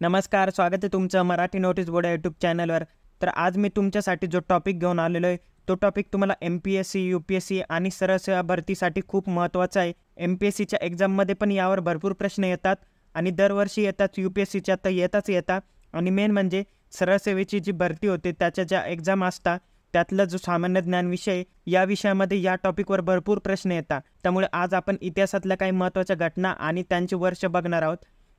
नमस्कार, स्वागत आहे तुमचं मराठी नोटीस बोर्ड यूट्यूब चॅनलवर. तर आज मी तुमच्यासाठी जो टॉपिक घेऊन आलेलो आहे, तो टॉपिक तुम्हाला एम-पी-एस-सी, यू-पी-एस-सी आणि सरळ सेवा भरतीसाठी खूप महत्त्वाचा आहे. एम-पी-एस-सीच्या एक्झाममध्ये पण यावर भरपूर प्रश्न येतात आणि दरवर्षी येतात. यू-पी-एस-सीच्या तर येतात आणि मेन म्हणजे सरळ सेवेची जी भरती होते, त्याच्या ज्या एक्झाम असतात, त्यातला जो सामान्य ज्ञान विषय, या विषयामध्ये या टॉपिकवर भरपूर प्रश्न येतात. त्यामुळे आज आपण इतिहासातल्या काही महत्त्वाच्या घटना आणि त्यांचे वर्ष बघणार आहोत.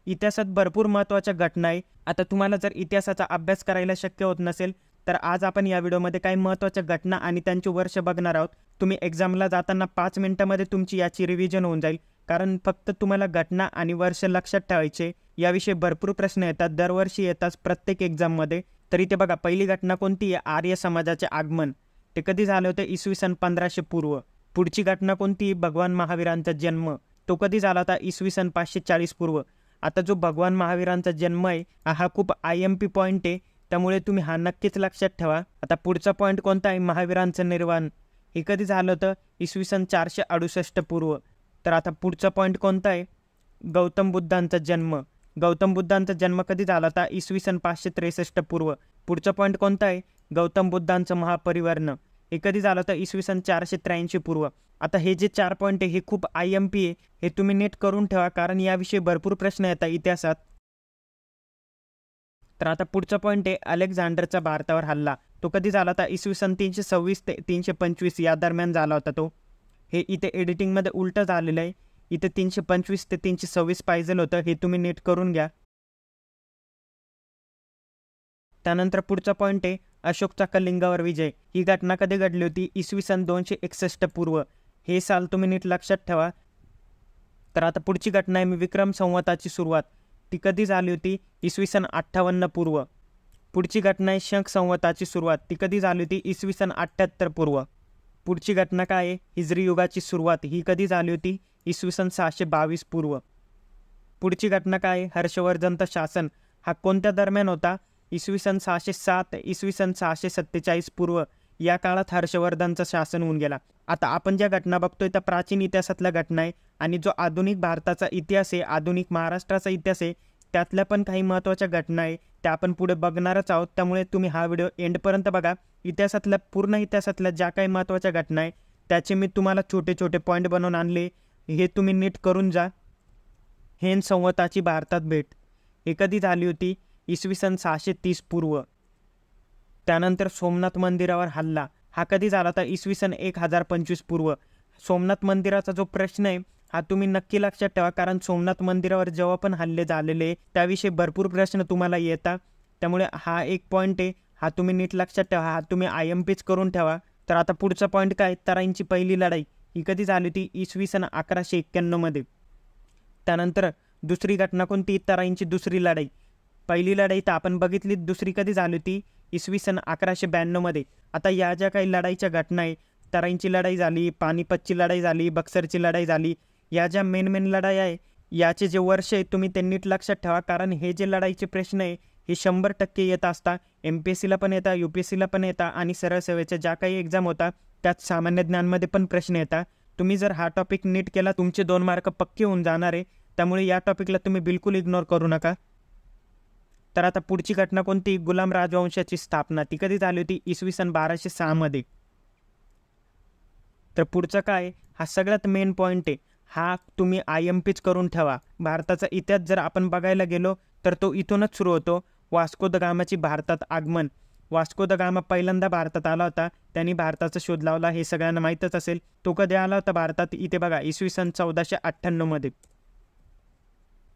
इतिहासात भरपूर महत्त्वाच्या घटना आहे. आता तुम्हाला जर इतिहासाचा अभ्यास करायला शक्य होत नसेल, तर आज आपण या व्हिडिओमध्ये काही महत्त्वाच्या घटना आणि त्यांची वर्ष बघणार आहोत. तुम्ही एक्झामला जाताना 5 मिनिटांमध्ये तुमची याची रिव्हिजन होऊन जाईल. कारण फक्त तुम्हाला घटना आणि वर्ष लक्षात ठेवायचे. याविषयी भरपूर प्रश्न येतात, दरवर्षी येतात प्रत्येक एक्झाममध्ये. तर इथे बघा, पहिली घटना कोणती आहे? आर्य समाजाचे आगमन. ते कधी झाले होते? इसवी सन 1500 पूर्व. पुढची घटना कोणती? भगवान महावीरांचा जन्म. तो कधी झाला होता? इसवी सन 540 पूर्व. आता जो भगवान महावीरांचा जन्म आहे, हा खूप IMP पॉईंट आहे, त्यामुळे तुम्ही हा नक्कीच लक्षात ठेवा. आता पुढचा पॉईंट कोणता आहे? महावीरांचं निर्वाण. हे कधी झालं होतं? इसवी सन 468 पूर्व. तर आता पुढचा पॉईंट कोणता आहे? गौतम बुद्धांचा जन्म. गौतम बुद्धांचा जन्म कधी झाला होता? इसवी सन 563 पूर्व. पुढचा पॉईंट कोणता आहे? गौतम बुद्धांचं महापरिवर्ण. हे कधी झालं होतं? इसवी सन 483 पूर्व. आता हे जे 4 पॉईंट आहे, हे खूप IMP आहे. हे तुम्ही नीट करून ठेवा, कारण याविषयी भरपूर प्रश्न येतात इतिहासात. तर आता पुढचा पॉईंट आहे अलेक्झांडरचा भारतावर हल्ला. तो कधी झाला होता? इसवी सन 326 ते 325 या दरम्यान झाला होता तो. हे इथे एडिटिंगमध्ये उलटं झालेलं आहे. इथे 325 ते 326 पाहिजे होतं. हे तुम्ही नीट करून घ्या. त्यानंतर पुढचा पॉईंट आहे अशोकचा कलिंगावर विजय. ही घटना कधी घडली होती? इसवी सन 261 पूर्व. हे साल तुम्ही नीट लक्षात ठेवा. तर आता पुढची घटना आहे विक्रम संवताची सुरुवात. ती कधी झाली होती? इसवी सन 58 पूर्व. पुढची घटना आहे शंख संवताची सुरुवात. ती कधी झाली होती? इसवी सन 78 पूर्व. पुढची घटना काय आहे? हिजरी युगाची सुरुवात. ही कधी झाली होती? इसवी सन 622 पूर्व. पुढची घटना काय आहे? हर्षवर्धनचं शासन. हा कोणत्या दरम्यान होता? इसवी सन 607 इसवी सन 647 पूर्व. या काळात हर्षवर्धनचं शासन होऊन गेला. आता आपण ज्या घटना बघतोय त्या प्राचीन इतिहासातल्या घटना आहे आणि जो आधुनिक भारताचा इतिहास आहे, आधुनिक महाराष्ट्राचा इतिहास आहे, त्यातल्या पण काही महत्त्वाच्या घटना आहे, त्या आपण पुढे बघणारच आहोत. त्यामुळे तुम्ही हा व्हिडिओ एंडपर्यंत बघा. पूर्ण इतिहासातल्या ज्या काही महत्त्वाच्या घटना आहे, त्याचे मी तुम्हाला छोटे छोटे पॉईंट बनवून आणले. हे तुम्ही नीट करून जा. हेन संवताची भारतात भेट. हे कधी झाली होती? इसवी सन 630 पूर्व. त्यानंतर सोमनाथ मंदिरावर हल्ला. हा कधी झाला होता? इसवी सन 1025 पूर्व. सोमनाथ मंदिराचा जो प्रश्न आहे, हा तुम्ही नक्की लक्षात ठेवा, कारण सोमनाथ मंदिरावर जेव्हा पण हल्ले झालेले त्याविषयी भरपूर प्रश्न तुम्हाला येतात. त्यामुळे हा एक पॉईंट आहे, हा तुम्ही नीट लक्षात ठेवा. हा तुम्ही IMPच करून ठेवा. तर आता पुढचा पॉईंट काय? तराईंची पहिली लढाई. ही कधी झाली होती? इसवी सन 1191 मध्ये. त्यानंतर दुसरी घटना कोणती? तराईंची दुसरी लढाई. पहिली लढाई तर आपण बघितली. दुसरी कधी झाली होती? इसवी सन 1192 मध्ये. आता या ज्या काही लढाईच्या घटना आहे, तराईंची लढाई झाली, पानिपतची लढाई झाली, बक्सरची लढाई झाली, या ज्या मेन लढाई आहे, याचे जे वर्ष आहे तुम्ही ते नीट लक्षात ठेवा, कारण हे जे लढाईचे प्रश्न आहे हे 100% येत असतात. MPSCला पण येतात, UPSCला पण येतात आणि सरळ सेवेच्या ज्या काही एक्झाम होतात त्यात सामान्य ज्ञानमध्ये पण प्रश्न येतात. तुम्ही जर हा टॉपिक नीट केला, तुमचे 2 मार्क पक्के होऊन जाणार आहे. त्यामुळे या टॉपिकला तुम्ही बिलकुल इग्नोर करू नका. तर आता पुढची घटना कोणती? गुलाम राजवंशाची स्थापना. ती कधी झाली होती? इसवी सन 1206 मध्ये. तर पुढचं काय? हा सगळ्यात मेन पॉईंट आहे. हा तुम्ही IMPच करून ठेवा. भारताचा इतिहास जर आपण बघायला गेलो तर तो इथूनच सुरू होतो. वास्को द गामाची भारतात आगमन. वास्को द गामा पहिल्यांदा भारतात आला होता. त्यांनी भारताचा शोध लावला, हे सगळ्यांना माहीतच असेल. तो कधी आला होता भारतात? इथे बघा, इसवी सन 1498 मध्ये.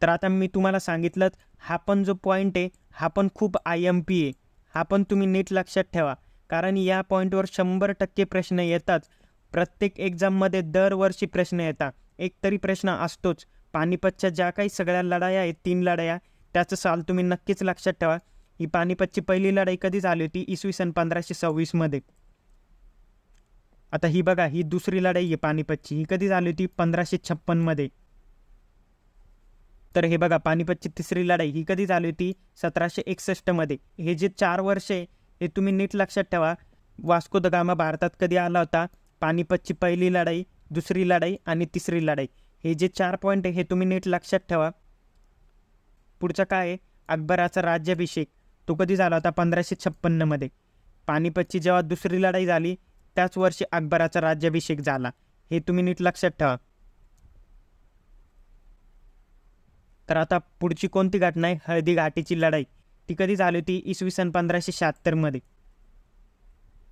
तर आता मी तुम्हाला सांगितलं, हा पण जो पॉईंट आहे हा पण खूप IMP आहे. हा पण तुम्ही नीट लक्षात ठेवा, कारण या पॉईंटवर 100% प्रश्न येतात. प्रत्येक एक्झाममध्ये दरवर्षी प्रश्न येतात. एक तरी प्रश्न असतोच. पानिपतच्या ज्या काही सगळ्या लढाया आहेत, 3 लढाया, त्याचं साल तुम्ही नक्कीच लक्षात ठेवा. ही पानिपतची पहिली लढाई कधी झाली होती? इसवी सन 1526 मध्ये. आता ही बघा, ही दुसरी लढाई आहे पानिपतची. ही कधी झाली होती? 1556 मध्ये. तर हे बघा, पानिपतची तिसरी लढाई ही कधी झाली होती? 1761 मध्ये. हे जे 4 वर्ष आहे हे तुम्ही नीट लक्षात ठेवा. वास्को द गामा भारतात कधी आला होता? पानिपतची पहिली लढाई, दुसरी लढाई आणि तिसरी लढाई. हे जे 4 पॉईंट आहे हे तुम्ही नीट लक्षात ठेवा. पुढचं काय आहे? अकबराचा राज्याभिषेक तो कधी झाला होता? 1556मध्ये. पानिपतची जेव्हा दुसरी लढाई झाली त्याच वर्षी अकबराचा राज्याभिषेक झाला. हे तुम्ही नीट लक्षात ठेवा. तर आता पुढची कोणती घटना आहे? हळदी घाटीची लढाई. ती कधी झाली होती? इसवी सन 1576मध्ये.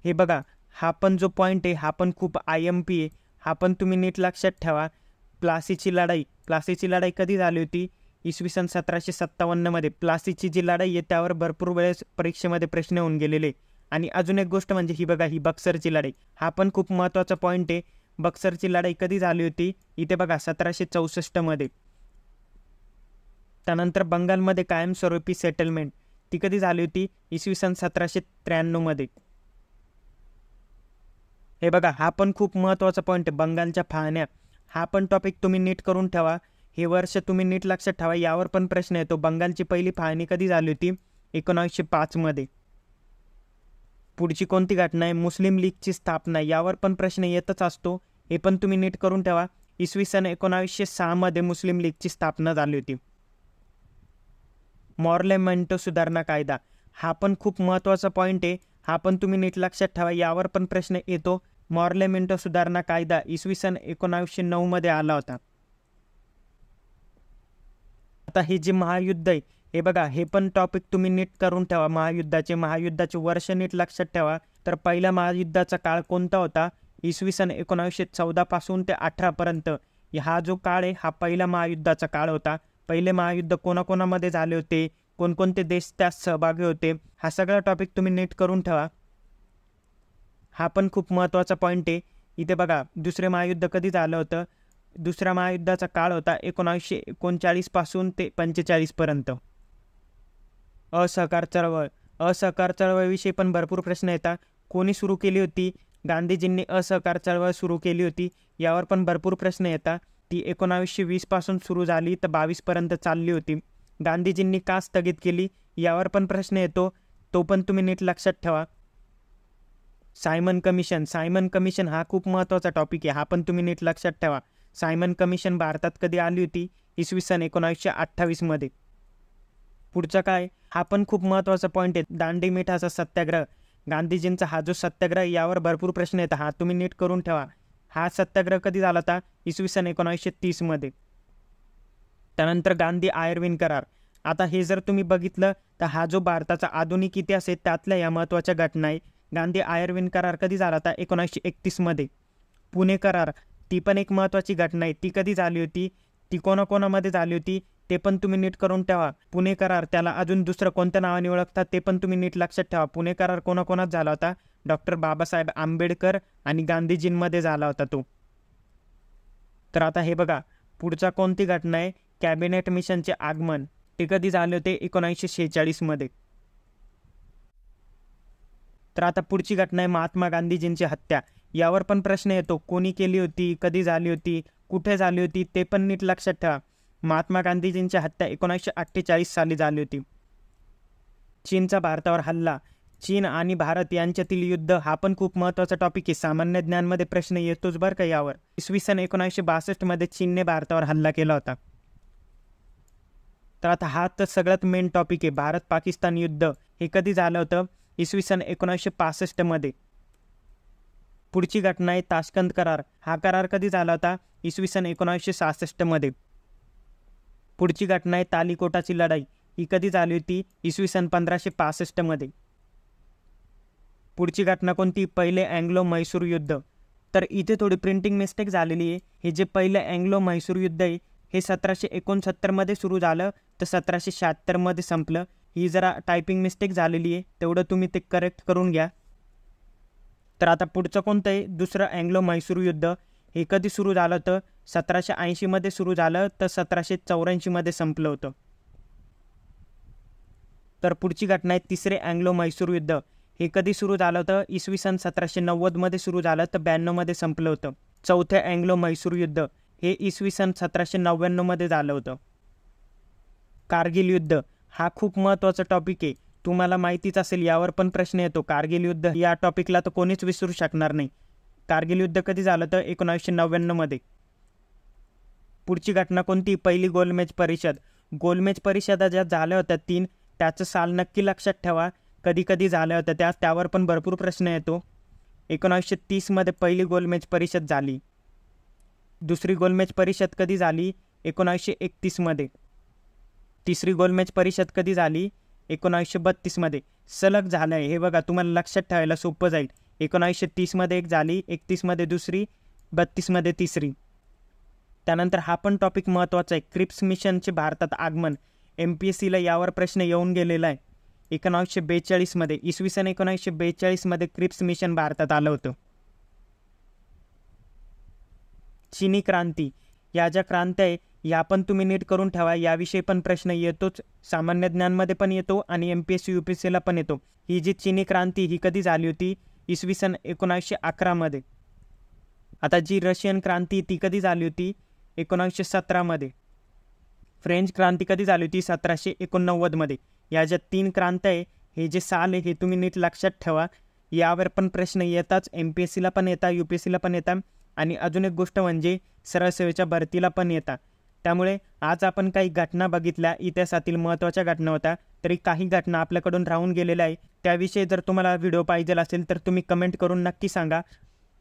हे बघा, हा पण जो पॉईंट आहे हा पण खूप IMP आहे. हा पण तुम्ही नीट लक्षात ठेवा. प्लासीची लढाई कधी झाली होती? इसवी सन 1757मध्ये. प्लासीची जी लढाई आहे त्यावर भरपूर वेळेस परीक्षेमध्ये प्रश्न होऊन गेलेले. आणि अजून एक गोष्ट म्हणजे ही बघा, ही बक्सरची लढाई. हा पण खूप महत्त्वाचा पॉईंट आहे. बक्सरची लढाई कधी झाली होती? इथे बघा 1764मध्ये. त्यानंतर बंगालमध्ये कायमस्वरूपी सेटलमेंट ती कधी झाली होती? इसवी सन 1793मध्ये. हे बघा, हा पण खूप महत्त्वाचा पॉईंट आहे. बंगालच्या फाळण्या. हा पण टॉपिक तुम्ही नीट करून ठेवा. हे वर्ष तुम्ही नीट लक्षात ठेवा. यावर पण प्रश्न येतो. बंगालची पहिली फाळणी कधी झाली होती? 1905मध्ये. पुढची कोणती घटना आहे? मुस्लिम लीगची स्थापना. यावर पण प्रश्न येतच असतो. हे पण तुम्ही नीट करून ठेवा. इसवी सन 1906मध्ये मुस्लिम लीगची स्थापना झाली होती. मॉर्लेमेंटो सुधारणा कायदा. हा पण खूप महत्त्वाचा पॉईंट आहे. हा पण तुम्ही नीट लक्षात ठेवा. यावर पण प्रश्न येतो. मॉर्लेमेंटो सुधारणा कायदा इसवी सन 1909मध्ये आला होता. आता हे जे महायुद्ध आहे हे बघा, हे पण टॉपिक तुम्ही नीट करून ठेवा. महायुद्धाचे वर्ष नीट लक्षात ठेवा. तर पहिल्या महायुद्धाचा काळ कोणता होता? इसवी सन 1914 पासून ते 18पर्यंत. हा जो काळ आहे हा पहिला महायुद्धाचा काळ होता. पहिले महायुद्ध कोणाकोणामध्ये झाले होते, कोणकोणते देश त्यात सहभागी होते, हा सगळा टॉपिक तुम्ही नीट करून ठेवा. हा पण खूप महत्त्वाचा पॉईंट आहे. इथे बघा, दुसरे महायुद्ध कधी झालं होतं? दुसऱ्या महायुद्धाचा काळ होता 1939 पासून ते 45पर्यंत. असहकार चळवळीविषयी पण भरपूर प्रश्न येतात. कोणी सुरू केली होती? गांधीजींनी असहकार चळवळ सुरू केली होती. यावर पण भरपूर प्रश्न येतात. ती 1920 पासून सुरू झाली तर 22पर्यंत चालली होती. गांधीजींनी का स्थगित केली? यावर पण प्रश्न येतो. तो पण तुम्ही नीट लक्षात ठेवा. सायमन कमिशन हा खूप महत्त्वाचा टॉपिक आहे. हा पण तुम्ही नीट लक्षात ठेवा. सायमन कमिशन भारतात कधी आली होती? इसवी सन 1928मध्ये. पुढचा काय? हा पण खूप महत्त्वाचा पॉईंट आहे. दांडी मिठाचा सत्याग्रह. गांधीजींचा हा जो सत्याग्रह यावर भरपूर प्रश्न येतात. हा तुम्ही नीट करून ठेवा. हा सत्याग्रह कधी झाला होता? इसवी सन 1930मध्ये. त्यानंतर गांधी आयर्विन करार. आता हे जर तुम्ही बघितलं तर हा जो भारताचा आधुनिक इतिहास आहे त्यातल्या या महत्त्वाच्या घटना आहे. गांधी आयर्विन करार कधी झाला होता? 1931मध्ये. पुणे करार ती पण एक महत्त्वाची घटना आहे. ती कधी झाली होती? ती कोणाकोणामध्ये झाली होती ते पण तुम्ही नीट करून ठेवा. पुणे करार त्याला अजून दुसरं कोणत्या नावाने ओळखतात ते पण तुम्ही नीट लक्षात ठेवा. पुणे करार कोणाकोणात झाला होता? डॉक्टर बाबासाहेब आंबेडकर आणि गांधीजींमध्ये झाला होता तो. तर आता हे बघा, पुढचा कोणती घटना आहे? कॅबिनेट मिशनचे आगमन. ते कधी झाले होते? 1946मध्ये. तर आता पुढची घटना आहे महात्मा गांधीजींची हत्या. यावर पण प्रश्न येतो. कोणी केली होती? कधी झाली होती? कुठे झाली होती? ते पण नीट लक्षात ठेवा. महात्मा गांधीजींची हत्या 1948 साली झाली होती. चीनचा भारतावर हल्ला. चीन आणि भारत यांच्यातील युद्ध हा पण खूप महत्त्वाचा टॉपिक आहे. सामान्य ज्ञानमध्ये प्रश्न येतोच बरं का यावर. इसवी सन 1962मध्ये चीनने भारतावर हल्ला केला होता. तर आता हा तर सगळ्यात मेन टॉपिक आहे. भारत पाकिस्तान युद्ध हे कधी झालं होतं? इसवी सन 1965मध्ये. पुढची घटना आहे ताशकंद करार. हा करार कधी झाला होता? इसवी सन 1966मध्ये. पुढची घटना आहे तालिकोटाची लढाई. ही कधी झाली होती? इसवी सन 1565मध्ये. पुढची घटना कोणती? पहिले अँग्लो म्हैसूर युद्ध. तर इथे थोडी प्रिंटिंग मिस्टेक झालेली आहे. हे जे पहिलं अँग्लो म्हैसूर युद्ध आहे हे 1769मध्ये सुरू झालं तर 1776मध्ये संपलं. ही जरा टायपिंग मिस्टेक झालेली आहे, तेवढं तुम्ही ते करेक्ट करून घ्या. तर आता पुढचं कोणतं आहे? दुसरं अँग्लो म्हैसूर युद्ध. हे कधी सुरू झालं होतं? 1780मध्ये सुरू झालं तर 1784मध्ये संपलं होतं. तर पुढची घटना आहे तिसरे अँग्लो म्हैसूर युद्ध. हे कधी सुरू झालं होतं? इसवी सन 1790मध्ये सुरू झालं तर 92मध्ये संपलं होतं. चौथे अँग्लो म्हैसूर युद्ध हे इसवी सन 1799मध्ये झालं होतं. कारगिल युद्ध हा खूप महत्त्वाचा टॉपिक आहे. तुम्हाला माहितीच असेल, यावर पण प्रश्न येतो. कारगिल युद्ध या टॉपिकला तर कोणीच विसरू शकणार नाही. कारगिल युद्ध कधी झालं तर 1999मध्ये. पुढची घटना कोणती? पहिली गोलमेज परिषद. गोलमेज परिषदा ज्या झाल्या होत्या 3, त्याचं साल नक्की लक्षात ठेवा. कधी कधी झाल्या होत्या त्यावर पण भरपूर प्रश्न येतो. 1930मध्ये पहिली गोलमेज परिषद झाली. दुसरी गोलमेज परिषद कधी झाली? 1931मध्ये. तिसरी गोलमेज परिषद कधी झाली? 1932मध्ये. सलग झालं आहे हे बघा, तुम्हाला लक्षात ठेवायला सोपं जाईल. 1930मध्ये एक झाली, 31मध्ये दुसरी, 32मध्ये तिसरी. त्यानंतर हा पण टॉपिक महत्त्वाचा आहे, क्रिप्स मिशनचे भारतात आगमन. MPSCला यावर प्रश्न येऊन गेलेला आहे. 1942मध्ये, इसवी सन 1942मध्ये क्रिप्स मिशन भारतात आलं होतं. चिनी क्रांती, या ज्या क्रांत्या आहे या पण तुम्ही नीट करून ठेवा. याविषयी पण प्रश्न येतोच, सामान्य ज्ञानमध्ये पण येतो आणि MPSC UPSCला पण येतो. ही जी चिनी क्रांती ही कधी झाली होती? इसवी सन 1911मध्ये. आता जी रशियन क्रांती ती कधी झाली होती? 1917मध्ये. फ्रेंच क्रांती कधी झाली होती? 1789मध्ये. या ज्या 3 क्रांत्या आहे हे जे साल आहे हे तुम्ही नीट लक्षात ठेवा. यावर पण प्रश्न येताच, MPSCला पण येतात, UPSCला पण येतात आणि अजून एक गोष्ट म्हणजे सरळ सेवेच्या भरतीला पण येतात. त्यामुळे आज आपण काही घटना बघितल्या, इतिहासातील महत्त्वाच्या घटना होत्या, तरी काही घटना आपल्याकडून राहून गेलेल्या आहे. त्याविषयी जर तुम्हाला व्हिडिओ पाहिजे असेल तर तुम्ही कमेंट करून नक्की सांगा.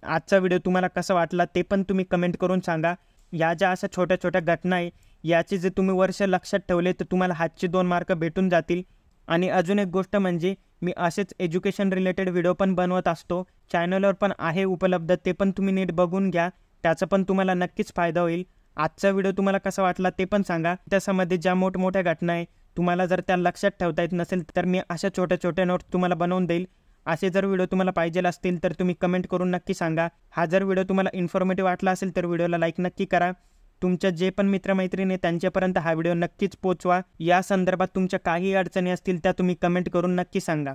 आजचा व्हिडिओ तुम्हाला कसा वाटला ते पण तुम्ही कमेंट करून सांगा. या ज्या अशा छोट्या छोट्या घटना आहे याचे जे तुम्ही वर्ष लक्षात ठेवले तर तुम्हाला हातचे 2 मार्क भेटून जातील. आणि अजून एक गोष्ट म्हणजे मी असेच एज्युकेशन रिलेटेड व्हिडिओ पण बनवत असतो, चॅनलवर पण आहे उपलब्ध, ते पण तुम्ही नीट बघून घ्या, त्याचा पण तुम्हाला नक्कीच फायदा होईल. आजचा व्हिडिओ तुम्हाला कसा वाटला ते पण सांगा. त्याच्यामध्ये ज्या मोठमोठ्या घटना आहे तुम्हाला जर त्या लक्षात ठेवता येत नसेल तर मी अशा छोट्या छोट्या नोट्स तुम्हाला बनवून देईल. असे जर व्हिडिओ तुम्हाला पाहिजे असतील तर तुम्ही कमेंट करून नक्की सांगा. हा जर व्हिडिओ तुम्हाला इन्फॉर्मेटिव्ह वाटला असेल तर व्हिडिओला लाईक नक्की करा. तुमच्या जे पण मित्रमैत्रिणी त्यांच्यापर्यंत हा व्हिडिओ नक्कीच पोचवा. या संदर्भात तुमच्या काही अडचणी असतील त्या तुम्ही कमेंट करून नक्की सांगा.